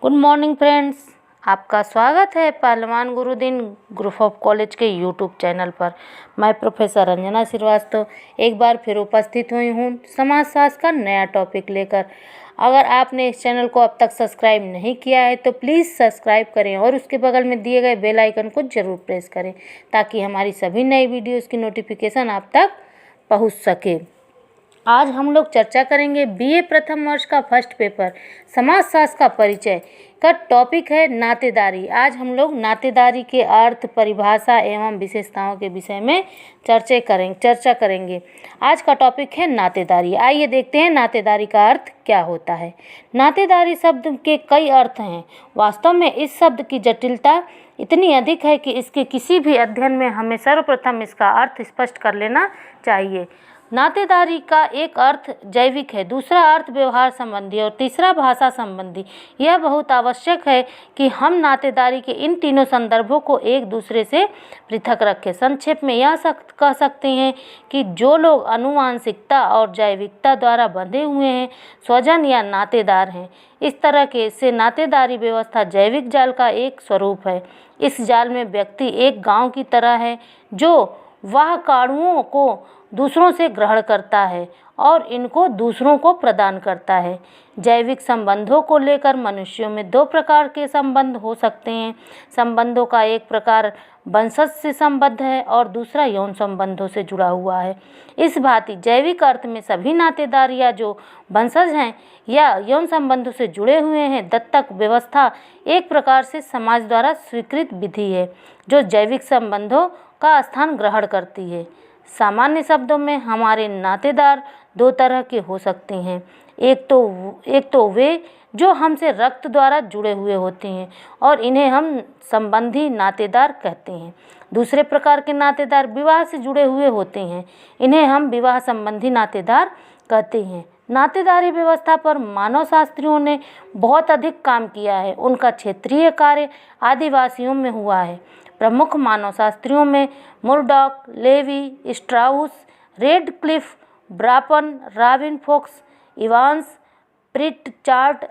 Good morning friends, आपका स्वागत है पहलवान गुरुदिन ग्रुप ऑफ कॉलेज के यूट्यूब चैनल पर। मैं प्रोफेसर रंजना श्रीवास्तव एक बार फिर उपस्थित हुई हूँ समाजशास्त्र का नया टॉपिक लेकर। अगर आपने इस चैनल को अब तक सब्सक्राइब नहीं किया है तो प्लीज़ सब्सक्राइब करें और उसके बगल में दिए गए बेल आइकन को ज़रूर प्रेस करें ताकि हमारी सभी नई वीडियोज़ की नोटिफिकेशन आप तक पहुँच सके। आज हम लोग चर्चा करेंगे बीए प्रथम वर्ष का फर्स्ट पेपर समाजशास्त्र का परिचय का टॉपिक है नातेदारी। आज हम लोग नातेदारी के अर्थ, परिभाषा एवं विशेषताओं के विषय में चर्चा करेंगे। आज का टॉपिक है नातेदारी। आइए देखते हैं नातेदारी का अर्थ क्या होता है। नातेदारी शब्द के कई अर्थ हैं। वास्तव में इस शब्द की जटिलता इतनी अधिक है कि इसके किसी भी अध्ययन में हमें सर्वप्रथम इसका अर्थ स्पष्ट कर लेना चाहिए। नातेदारी का एक अर्थ जैविक है, दूसरा अर्थ व्यवहार संबंधी और तीसरा भाषा संबंधी। यह बहुत आवश्यक है कि हम नातेदारी के इन तीनों संदर्भों को एक दूसरे से पृथक रखें। संक्षेप में यह कह सकते हैं कि जो लोग आनुवंशिकता और जैविकता द्वारा बंधे हुए हैं, स्वजन या नातेदार हैं, इस तरह के से नातेदारी व्यवस्था जैविक जाल का एक स्वरूप है। इस जाल में व्यक्ति एक गांव की तरह है जो वह कारणों को दूसरों से ग्रहण करता है और इनको दूसरों को प्रदान करता है। जैविक संबंधों को लेकर मनुष्यों में दो प्रकार के संबंध हो सकते हैं। संबंधों का एक प्रकार वंशज से संबद्ध है और दूसरा यौन संबंधों से जुड़ा हुआ है। इस भांति जैविक अर्थ में सभी नातेदार या जो वंशज हैं या यौन संबंधों से जुड़े हुए हैं। दत्तक व्यवस्था एक प्रकार से समाज द्वारा स्वीकृत विधि है जो जैविक संबंधों का स्थान ग्रहण करती है। सामान्य शब्दों में हमारे नातेदार दो तरह के हो सकते हैं। एक तो वे जो हमसे रक्त द्वारा जुड़े हुए होते हैं और इन्हें हम संबंधी नातेदार कहते हैं। दूसरे प्रकार के नातेदार विवाह से जुड़े हुए होते हैं, इन्हें हम विवाह संबंधी नातेदार कहते हैं। नातेदारी व्यवस्था पर मानव शास्त्रियों ने बहुत अधिक काम किया है। उनका क्षेत्रीय कार्य आदिवासियों में हुआ है। प्रमुख मानव शास्त्रियों में Murdock, Levi, Strauss, Radcliffe, Brown, Robin Fox, Evans, Pritchard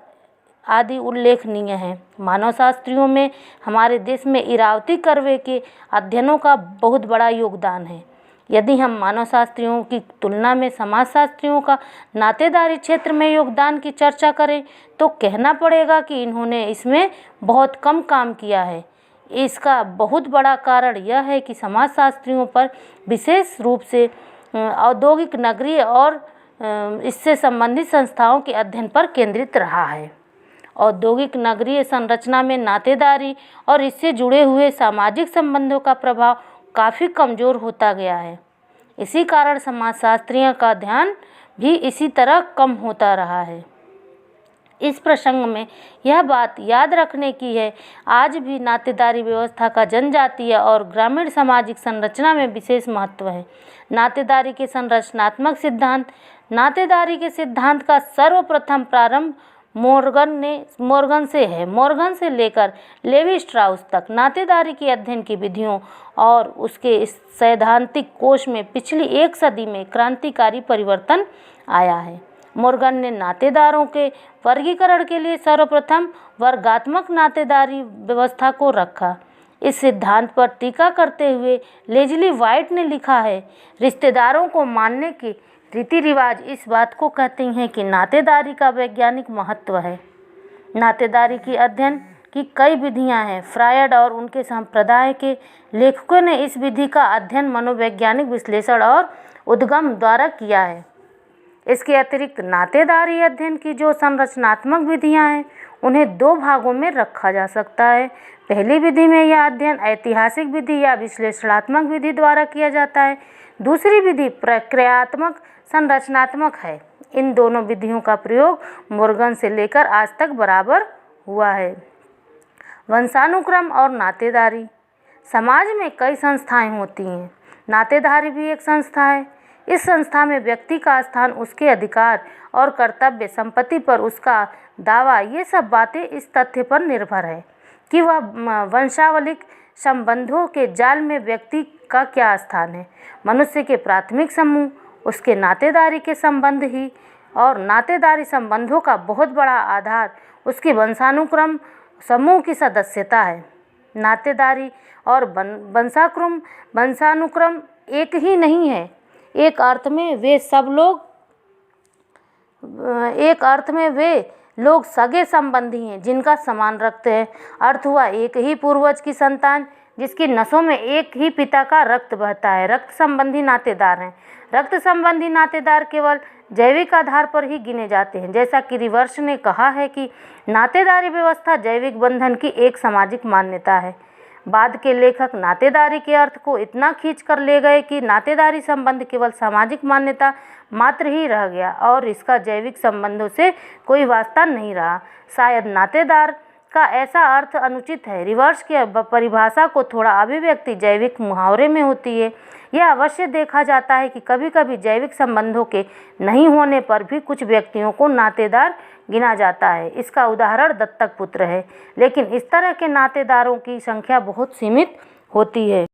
आदि उल्लेखनीय हैं। मानव शास्त्रियों में हमारे देश में इरावती कर्वे के अध्ययनों का बहुत बड़ा योगदान है। यदि हम मानव शास्त्रियों की तुलना में समाजशास्त्रियों का नातेदारी क्षेत्र में योगदान की चर्चा करें तो कहना पड़ेगा कि इन्होंने इसमें बहुत कम काम किया है। इसका बहुत बड़ा कारण यह है कि समाजशास्त्रियों पर विशेष रूप से औद्योगिक, नगरीय और इससे संबंधित संस्थाओं के अध्ययन पर केंद्रित रहा है। औद्योगिक नगरीय संरचना में नातेदारी और इससे जुड़े हुए सामाजिक संबंधों का प्रभाव काफ़ी कमज़ोर होता गया है। इसी कारण समाजशास्त्रियों का ध्यान भी इसी तरह कम होता रहा है। इस प्रसंग में यह बात याद रखने की है, आज भी नातेदारी व्यवस्था का जनजातीय और ग्रामीण सामाजिक संरचना में विशेष महत्व है। नातेदारी के संरचनात्मक सिद्धांत। नातेदारी के सिद्धांत का सर्वप्रथम प्रारंभ मोर्गन से है। मोर्गन से लेकर लेवी स्ट्राउस तक नातेदारी के अध्ययन की विधियों और उसके इस सैद्धांतिक कोश में पिछली एक सदी में क्रांतिकारी परिवर्तन आया है। मोर्गन ने नातेदारों के वर्गीकरण के लिए सर्वप्रथम वर्गात्मक नातेदारी व्यवस्था को रखा। इस सिद्धांत पर टीका करते हुए लेजली व्हाइट ने लिखा है, रिश्तेदारों को मानने के रीति रिवाज इस बात को कहते हैं कि नातेदारी का वैज्ञानिक महत्व है। नातेदारी की अध्ययन की कई विधियां हैं। फ्रायड और उनके संप्रदाय के लेखकों ने इस विधि का अध्ययन मनोवैज्ञानिक विश्लेषण और उद्गम द्वारा किया है। इसके अतिरिक्त नातेदारी अध्ययन की जो संरचनात्मक विधियां हैं उन्हें दो भागों में रखा जा सकता है। पहली विधि में यह अध्ययन ऐतिहासिक विधि या विश्लेषणात्मक विधि द्वारा किया जाता है। दूसरी विधि प्रक्रियात्मक संरचनात्मक है। इन दोनों विधियों का प्रयोग मोर्गन से लेकर आज तक बराबर हुआ है। वंशानुक्रम और नातेदारी। समाज में कई संस्थाएं होती हैं। नातेदारी भी एक संस्था है। इस संस्था में व्यक्ति का स्थान, उसके अधिकार और कर्तव्य, संपत्ति पर उसका दावा, ये सब बातें इस तथ्य पर निर्भर है कि वह वंशावलिक संबंधों के जाल में व्यक्ति का क्या स्थान है। मनुष्य के प्राथमिक समूह उसके नातेदारी के संबंध ही और नातेदारी संबंधों का बहुत बड़ा आधार उसकी वंशानुक्रम समूह की सदस्यता है। नातेदारी और वंशानुक्रम एक ही नहीं है। एक अर्थ में वे लोग सगे संबंधी हैं जिनका समान रक्त है। अर्थ हुआ एक ही पूर्वज की संतान जिसकी नसों में एक ही पिता का रक्त बहता है। रक्त संबंधी नातेदार हैं। रक्त संबंधी नातेदार केवल जैविक आधार पर ही गिने जाते हैं। जैसा कि रिवर्स ने कहा है कि नातेदारी व्यवस्था जैविक बंधन की एक सामाजिक मान्यता है। बाद के लेखक नातेदारी के अर्थ को इतना खींच कर ले गए कि नातेदारी संबंध केवल सामाजिक मान्यता मात्र ही रह गया और इसका जैविक संबंधों से कोई वास्ता नहीं रहा। शायद नातेदार का ऐसा अर्थ अनुचित है। रिवर्स की परिभाषा को थोड़ा अभिव्यक्ति जैविक मुहावरे में होती है। यह अवश्य देखा जाता है कि कभी कभी जैविक संबंधों के नहीं होने पर भी कुछ व्यक्तियों को नातेदार गिना जाता है। इसका उदाहरण दत्तक पुत्र है, लेकिन इस तरह के नातेदारों की संख्या बहुत सीमित होती है।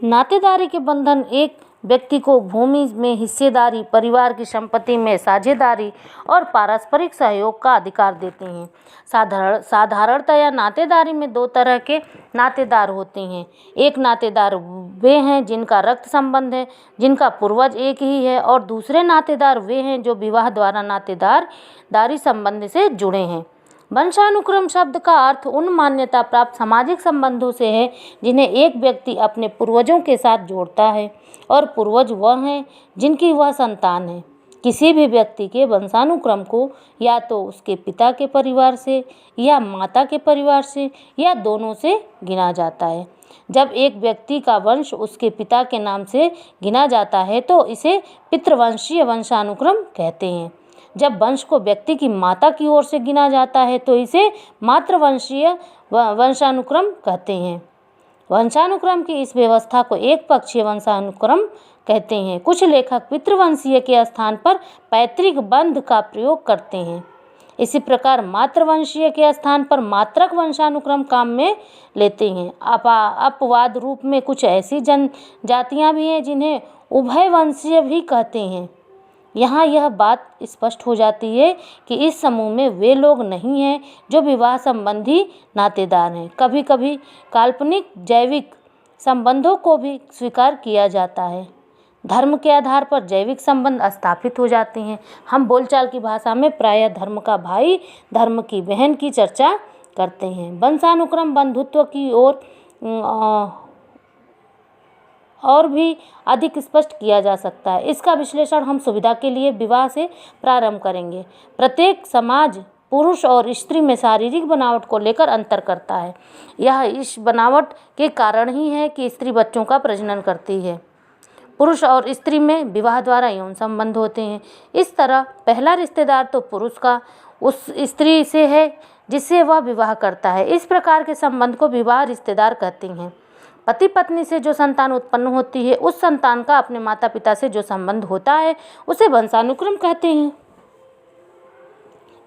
नातेदारी के बंधन एक व्यक्ति को भूमि में हिस्सेदारी, परिवार की संपत्ति में साझेदारी और पारस्परिक सहयोग का अधिकार देते हैं। साधारणतया नातेदारी में दो तरह के नातेदार होते हैं। एक नातेदार वे हैं जिनका रक्त संबंध है, जिनका पूर्वज एक ही है, और दूसरे नातेदार वे हैं जो विवाह द्वारा नातेदारी संबंध से जुड़े हैं। वंशानुक्रम शब्द का अर्थ उन मान्यता प्राप्त सामाजिक संबंधों से है जिन्हें एक व्यक्ति अपने पूर्वजों के साथ जोड़ता है, और पूर्वज वह हैं जिनकी वह संतान है। किसी भी व्यक्ति के वंशानुक्रम को या तो उसके पिता के परिवार से या माता के परिवार से या दोनों से गिना जाता है। जब एक व्यक्ति का वंश उसके पिता के नाम से गिना जाता है तो इसे पितृवंशीय वंशानुक्रम कहते हैं। जब वंश को व्यक्ति की माता की ओर से गिना जाता है तो इसे मातृवंशीय वंशानुक्रम कहते हैं। वंशानुक्रम की इस व्यवस्था को एक पक्षीय वंशानुक्रम कहते हैं। कुछ लेखक पितृवंशीय के स्थान पर पैतृक बंध का प्रयोग करते हैं। इसी प्रकार मातृवंशीय के स्थान पर मात्रक वंशानुक्रम काम में लेते हैं। अपवाद रूप में कुछ ऐसी जनजातियां भी हैं जिन्हें उभयवंशीय भी कहते हैं। यहाँ यह बात स्पष्ट हो जाती है कि इस समूह में वे लोग नहीं हैं जो विवाह संबंधी नातेदार हैं। कभी कभी काल्पनिक जैविक संबंधों को भी स्वीकार किया जाता है। धर्म के आधार पर जैविक संबंध स्थापित हो जाते हैं। हम बोलचाल की भाषा में प्रायः धर्म का भाई, धर्म की बहन की चर्चा करते हैं। वंशानुक्रम बंधुत्व की ओर और भी अधिक स्पष्ट किया जा सकता है। इसका विश्लेषण हम सुविधा के लिए विवाह से प्रारंभ करेंगे। प्रत्येक समाज पुरुष और स्त्री में शारीरिक बनावट को लेकर अंतर करता है। यह इस बनावट के कारण ही है कि स्त्री बच्चों का प्रजनन करती है। पुरुष और स्त्री में विवाह द्वारा यौन संबंध होते हैं। इस तरह पहला रिश्तेदार तो पुरुष का उस स्त्री से है जिससे वह विवाह करता है। इस प्रकार के संबंध को विवाह रिश्तेदार कहते हैं। पति पत्नी से जो संतान उत्पन्न होती है, उस संतान का अपने माता पिता से जो संबंध होता है उसे वंशानुक्रम कहते हैं।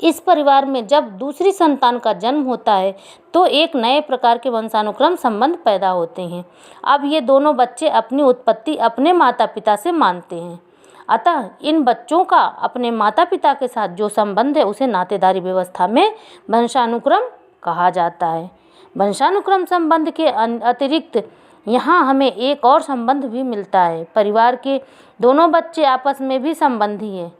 इस परिवार में जब दूसरी संतान का जन्म होता है तो एक नए प्रकार के वंशानुक्रम संबंध पैदा होते हैं। अब ये दोनों बच्चे अपनी उत्पत्ति अपने माता पिता से मानते हैं। अतः इन बच्चों का अपने माता पिता के साथ जो संबंध है उसे नातेदारी व्यवस्था में वंशानुक्रम कहा जाता है। वंशानुक्रम संबंध के अतिरिक्त यहाँ हमें एक और संबंध भी मिलता है। परिवार के दोनों बच्चे आपस में भी संबंधी हैं।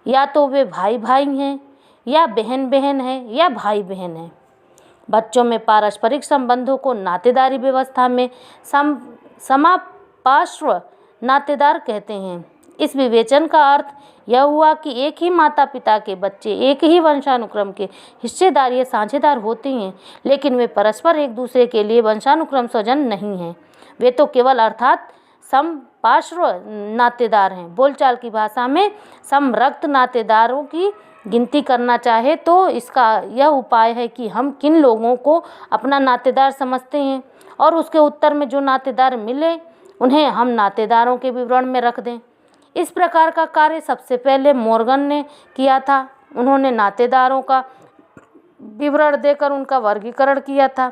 या तो वे भाई भाई हैं, या बहन बहन है, या भाई बहन है। बच्चों में पारस्परिक संबंधों को नातेदारी व्यवस्था में समापार्श्व नातेदार कहते हैं। इस विवेचन का अर्थ यह हुआ कि एक ही माता पिता के बच्चे एक ही वंशानुक्रम के हिस्सेदार या साझेदार होते हैं, लेकिन वे परस्पर एक दूसरे के लिए वंशानुक्रम स्वजन नहीं हैं। वे तो केवल अर्थात समपार्श्व नातेदार हैं। बोलचाल की भाषा में समरक्त नातेदारों की गिनती करना चाहे तो इसका यह उपाय है कि हम किन लोगों को अपना नातेदार समझते हैं और उसके उत्तर में जो नातेदार मिले उन्हें हम नातेदारों के विवरण में रख दें। इस प्रकार का कार्य सबसे पहले मॉर्गन ने किया था। उन्होंने नातेदारों का विवरण देकर उनका वर्गीकरण किया था।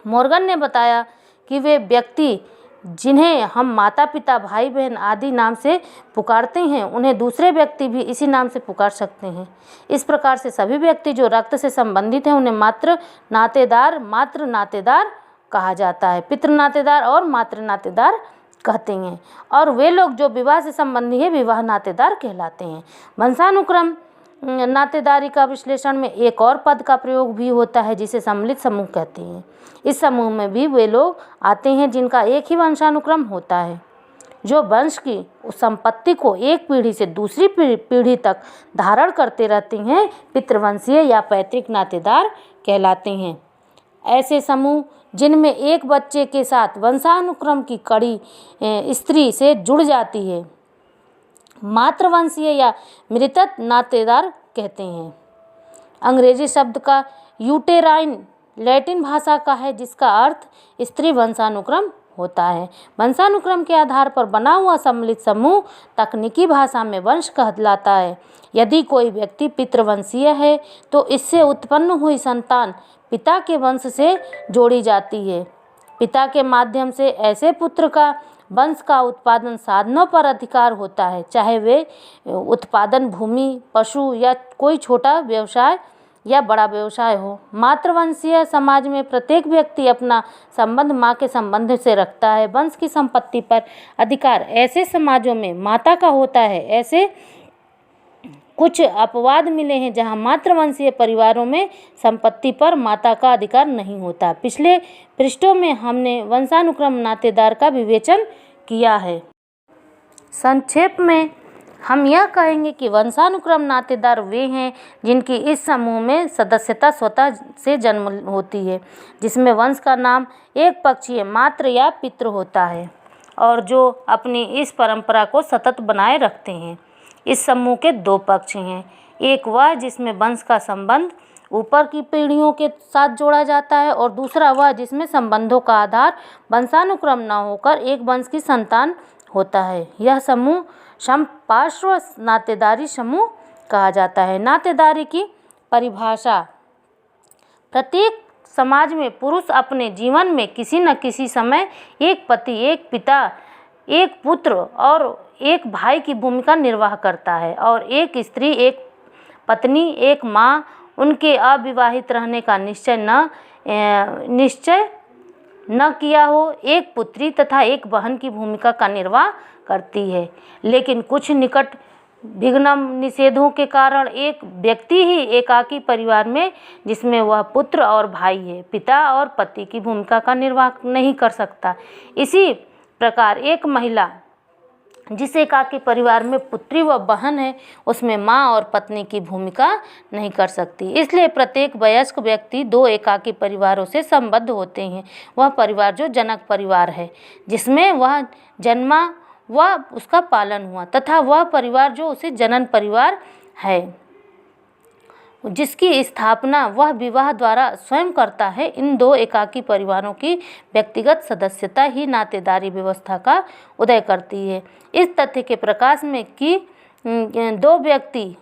मॉर्गन ने बताया कि वे व्यक्ति जिन्हें हम माता पिता भाई बहन आदि नाम से पुकारते हैं, उन्हें दूसरे व्यक्ति भी इसी नाम से पुकार सकते हैं। इस प्रकार से सभी व्यक्ति जो रक्त से संबंधित हैं उन्हें मात्र नातेदार कहा जाता है। पितृ नातेदार और मातृ नातेदार कहते हैं, और वे लोग जो विवाह से संबंधी है विवाह नातेदार कहलाते हैं। वंशानुक्रम नातेदारी का विश्लेषण में एक और पद का प्रयोग भी होता है जिसे सम्मिलित समूह कहते हैं। इस समूह में भी वे लोग आते हैं जिनका एक ही वंशानुक्रम होता है, जो वंश की संपत्ति को एक पीढ़ी से दूसरी पीढ़ी तक धारण करते रहते हैं, पितृवंशीय या पैतृक नातेदार कहलाते हैं। ऐसे समूह जिनमें एक बच्चे के साथ वंशानुक्रम की कड़ी स्त्री से जुड़ जाती है, मातृवंशीय या मृतक नातेदार कहते हैं। अंग्रेजी शब्द का यूटेराइन लैटिन भाषा का है, जिसका अर्थ स्त्री वंशानुक्रम होता है। वंशानुक्रम के आधार पर बना हुआ सम्मिलित समूह तकनीकी भाषा में वंश कहलाता है। यदि कोई व्यक्ति पितृवंशीय है तो इससे उत्पन्न हुई संतान पिता के वंश से जोड़ी जाती है। पिता के माध्यम से ऐसे पुत्र का वंश का उत्पादन साधनों पर अधिकार होता है, चाहे वे उत्पादन भूमि, पशु या कोई छोटा व्यवसाय या बड़ा व्यवसाय हो। मातृवंशीय समाज में प्रत्येक व्यक्ति अपना संबंध माँ के संबंध से रखता है। वंश की संपत्ति पर अधिकार ऐसे समाजों में माता का होता है। ऐसे कुछ अपवाद मिले हैं जहाँ मातृवंशीय परिवारों में संपत्ति पर माता का अधिकार नहीं होता। पिछले पृष्ठों में हमने वंशानुक्रम नातेदार का विवेचन किया है। संक्षेप में हम यह कहेंगे कि वंशानुक्रम नातेदार वे हैं जिनकी इस समूह में सदस्यता स्वतः से जन्म होती है, जिसमें वंश का नाम एक पक्षीय मातृ या पितृ होता है और जो अपनी इस परंपरा को सतत बनाए रखते हैं। इस समूह के दो पक्ष हैं, एक वह जिसमें वंश का संबंध ऊपर की पीढ़ियों के साथ जोड़ा जाता है और दूसरा वह जिसमें संबंधों का आधार वंशानुक्रम न होकर एक वंश की संतान होता है। यह समूह समपार्श्व नातेदारी समूह कहा जाता है। नातेदारी की परिभाषा: प्रत्येक समाज में पुरुष अपने जीवन में किसी न किसी समय एक पति, एक पिता, एक पुत्र और एक भाई की भूमिका निर्वाह करता है, और एक स्त्री, एक पत्नी, एक माँ उनके अविवाहित रहने का निश्चय न किया हो, एक पुत्री तथा एक बहन की भूमिका का निर्वाह करती है। लेकिन कुछ निकट विघ्नम निषेधों के कारण एक व्यक्ति ही एकाकी परिवार में, जिसमें वह पुत्र और भाई है, पिता और पति की भूमिका का निर्वाह नहीं कर सकता। इसी प्रकार एक महिला जिस एकाकी परिवार में पुत्री व बहन है, उसमें माँ और पत्नी की भूमिका नहीं कर सकती। इसलिए प्रत्येक वयस्क व्यक्ति दो एकाकी परिवारों से संबद्ध होते हैं। वह परिवार जो जनक परिवार है, जिसमें वह जन्मा व उसका पालन हुआ, तथा वह परिवार जो उसे जनन परिवार है, जिसकी स्थापना वह विवाह द्वारा स्वयं करता है। इन दो एकाकी परिवारों की व्यक्तिगत सदस्यता ही नातेदारी व्यवस्था का उदय करती है। इस तथ्य के प्रकाश में कि दो व्यक्ति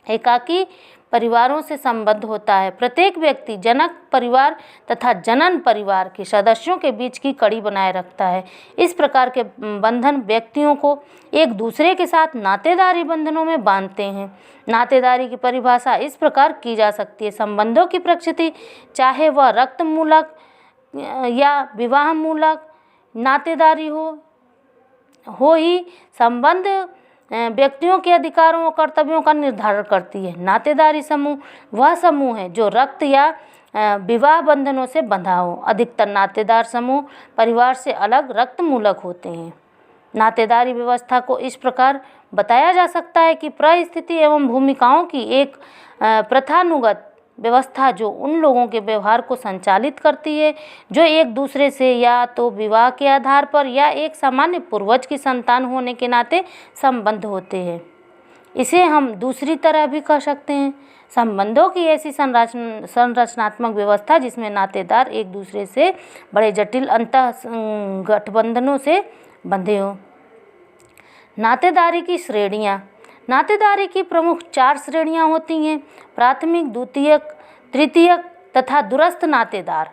एकाकी परिवारों से संबद्ध होता है, प्रत्येक व्यक्ति जनक परिवार तथा जनन परिवार के सदस्यों के बीच की कड़ी बनाए रखता है। इस प्रकार के बंधन व्यक्तियों को एक दूसरे के साथ नातेदारी बंधनों में बांधते हैं। नातेदारी की परिभाषा इस प्रकार की जा सकती है: संबंधों की प्रकृति, चाहे वह रक्त मूलक या विवाह मूलक नातेदारी हो ही संबंध व्यक्तियों के अधिकारों और कर्तव्यों का निर्धारण करती है। नातेदारी समूह वह समूह है जो रक्त या विवाह बंधनों से बंधा हो। अधिकतर नातेदार समूह परिवार से अलग रक्त मूलक होते हैं। नातेदारी व्यवस्था को इस प्रकार बताया जा सकता है कि परिस्थिति एवं भूमिकाओं की एक प्रथानुगत व्यवस्था जो उन लोगों के व्यवहार को संचालित करती है जो एक दूसरे से या तो विवाह के आधार पर या एक सामान्य पूर्वज की संतान होने के नाते संबंध होते हैं। इसे हम दूसरी तरह भी कह सकते हैं, संबंधों की ऐसी संरचनात्मक व्यवस्था जिसमें नातेदार एक दूसरे से बड़े जटिल अंतः गठबंधनों से बंधे हों। नातेदारी की श्रेणियाँ: नातेदारी की प्रमुख 4 श्रेणियाँ होती हैं: प्राथमिक, द्वितीयक, तृतीयक तथा दूरस्थ नातेदार।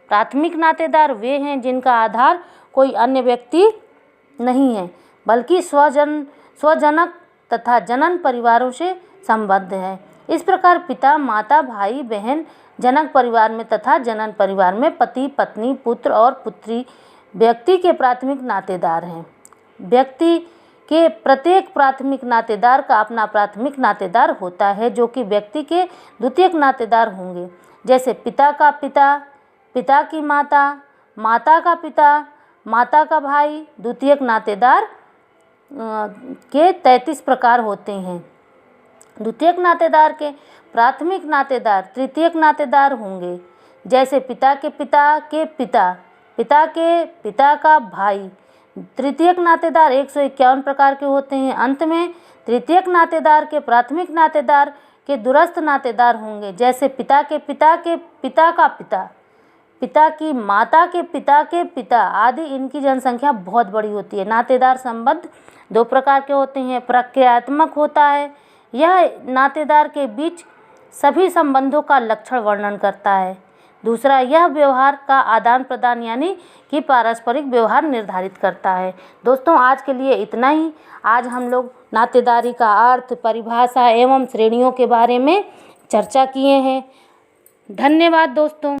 प्राथमिक नातेदार वे हैं जिनका आधार कोई अन्य व्यक्ति नहीं है बल्कि स्वजनक तथा जनन परिवारों से संबद्ध है। इस प्रकार पिता, माता, भाई, बहन जनक परिवार में तथा जनन परिवार में पति, पत्नी, पुत्र और पुत्री व्यक्ति के प्राथमिक नातेदार हैं। व्यक्ति के प्रत्येक प्राथमिक नातेदार का अपना प्राथमिक नातेदार होता है जो कि व्यक्ति के द्वितीयक नातेदार होंगे। जैसे पिता का पिता, पिता की माता, माता का पिता, माता का भाई। द्वितीयक नातेदार के 33 प्रकार होते हैं। द्वितीयक नातेदार के प्राथमिक नातेदार तृतीयक नातेदार होंगे। जैसे पिता के पिता के पिता, पिता के पिता का भाई। तृतीयक नातेदार 151 प्रकार के होते हैं। अंत में तृतीयक नातेदार के प्राथमिक नातेदार के दूरस्थ नातेदार होंगे। जैसे पिता के पिता के पिता का पिता, पिता की माता के पिता आदि। इनकी जनसंख्या बहुत बड़ी होती है। नातेदार संबंध 2 प्रकार के होते हैं। प्रक्रियात्मक होता है, यह नातेदार के बीच सभी संबंधों का लक्षण वर्णन करता है। दूसरा, यह व्यवहार का आदान प्रदान यानी कि पारस्परिक व्यवहार निर्धारित करता है। दोस्तों, आज के लिए इतना ही। आज हम लोग नातेदारी का अर्थ, परिभाषा एवं श्रेणियों के बारे में चर्चा किए हैं। धन्यवाद दोस्तों।